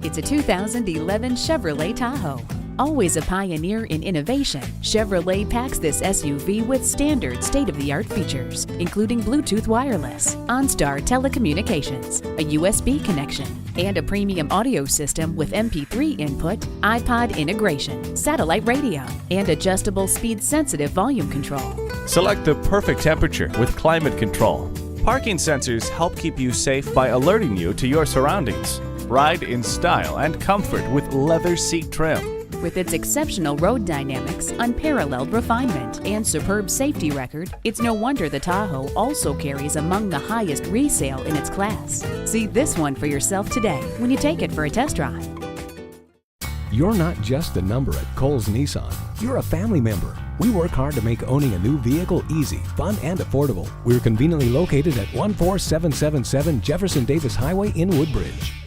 It's a 2011 Chevrolet Tahoe. Always a pioneer in innovation, Chevrolet packs this SUV with standard state-of-the-art features, including Bluetooth wireless, OnStar telecommunications, a USB connection, and a premium audio system with MP3 input, iPod integration, satellite radio, and adjustable speed-sensitive volume control. Select the perfect temperature with climate control. Parking sensors help keep you safe by alerting you to your surroundings. Ride in style and comfort with leather seat trim. With its exceptional road dynamics, unparalleled refinement, and superb safety record, it's no wonder the Tahoe also carries among the highest resale in its class. See this one for yourself today when you take it for a test drive. You're not just a number at Cowles Nissan. You're a family member. We work hard to make owning a new vehicle easy, fun, and affordable. We're conveniently located at 14777 Jefferson Davis Highway in Woodbridge.